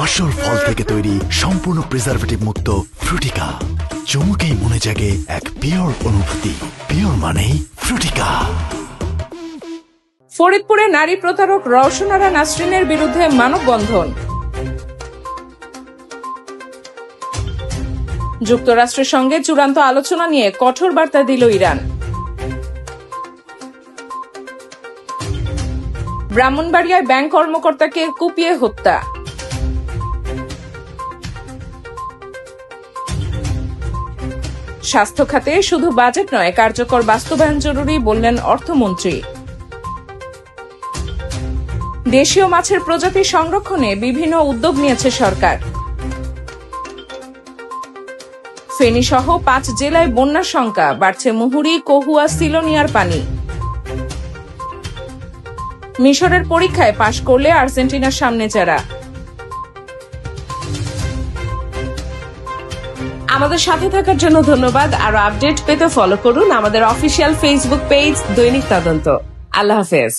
আসল ফল থেকে তৈরি সম্পূর্ণ প্রিজারভেটিভ মুক্ত ফ্রুটিকা। চমকেই মনে জাগে এক পিওর অনুভূতি। পিওর মানেই ফ্রুটিকা। ফরিদপুরে নারী প্রতারক রওশনারা নাসরিনের বিরুদ্ধে মানববন্ধন। যুক্তরাষ্ট্রের সঙ্গে চূড়ান্ত আলোচনা নিয়ে কঠোর বার্তা দিল ইরান। ব্রাহ্মণবাড়িয়ায় ব্যাংক কর্মকর্তাকে কুপিয়ে হত্যা। স্বাস্থ্য খাতে শুধু বাজেট নয়, কার্যকর বাস্তবায়ন জরুরি বললেন অর্থমন্ত্রী। দেশীয় মাছের প্রজাতি সংরক্ষণে বিভিন্ন উদ্যোগ নিয়েছে সরকার। ফেনী সহ 5 জেলায় বন্যার শঙ্কা, বাড়ছে মুহুরী, কহুয়া, সিলোনিয়ার পানি। মিশরের পরীক্ষায় পাশ করলে আর্জেন্টিনার সামনে যারা। আমাদের সাথে থাকার জন্য ধন্যবাদ। আরো আপডেট পেতে ফলো করুন আমাদের অফিসিয়াল ফেসবুক পেজ দৈনিক তদন্ত। আল্লাহ হাফেজ।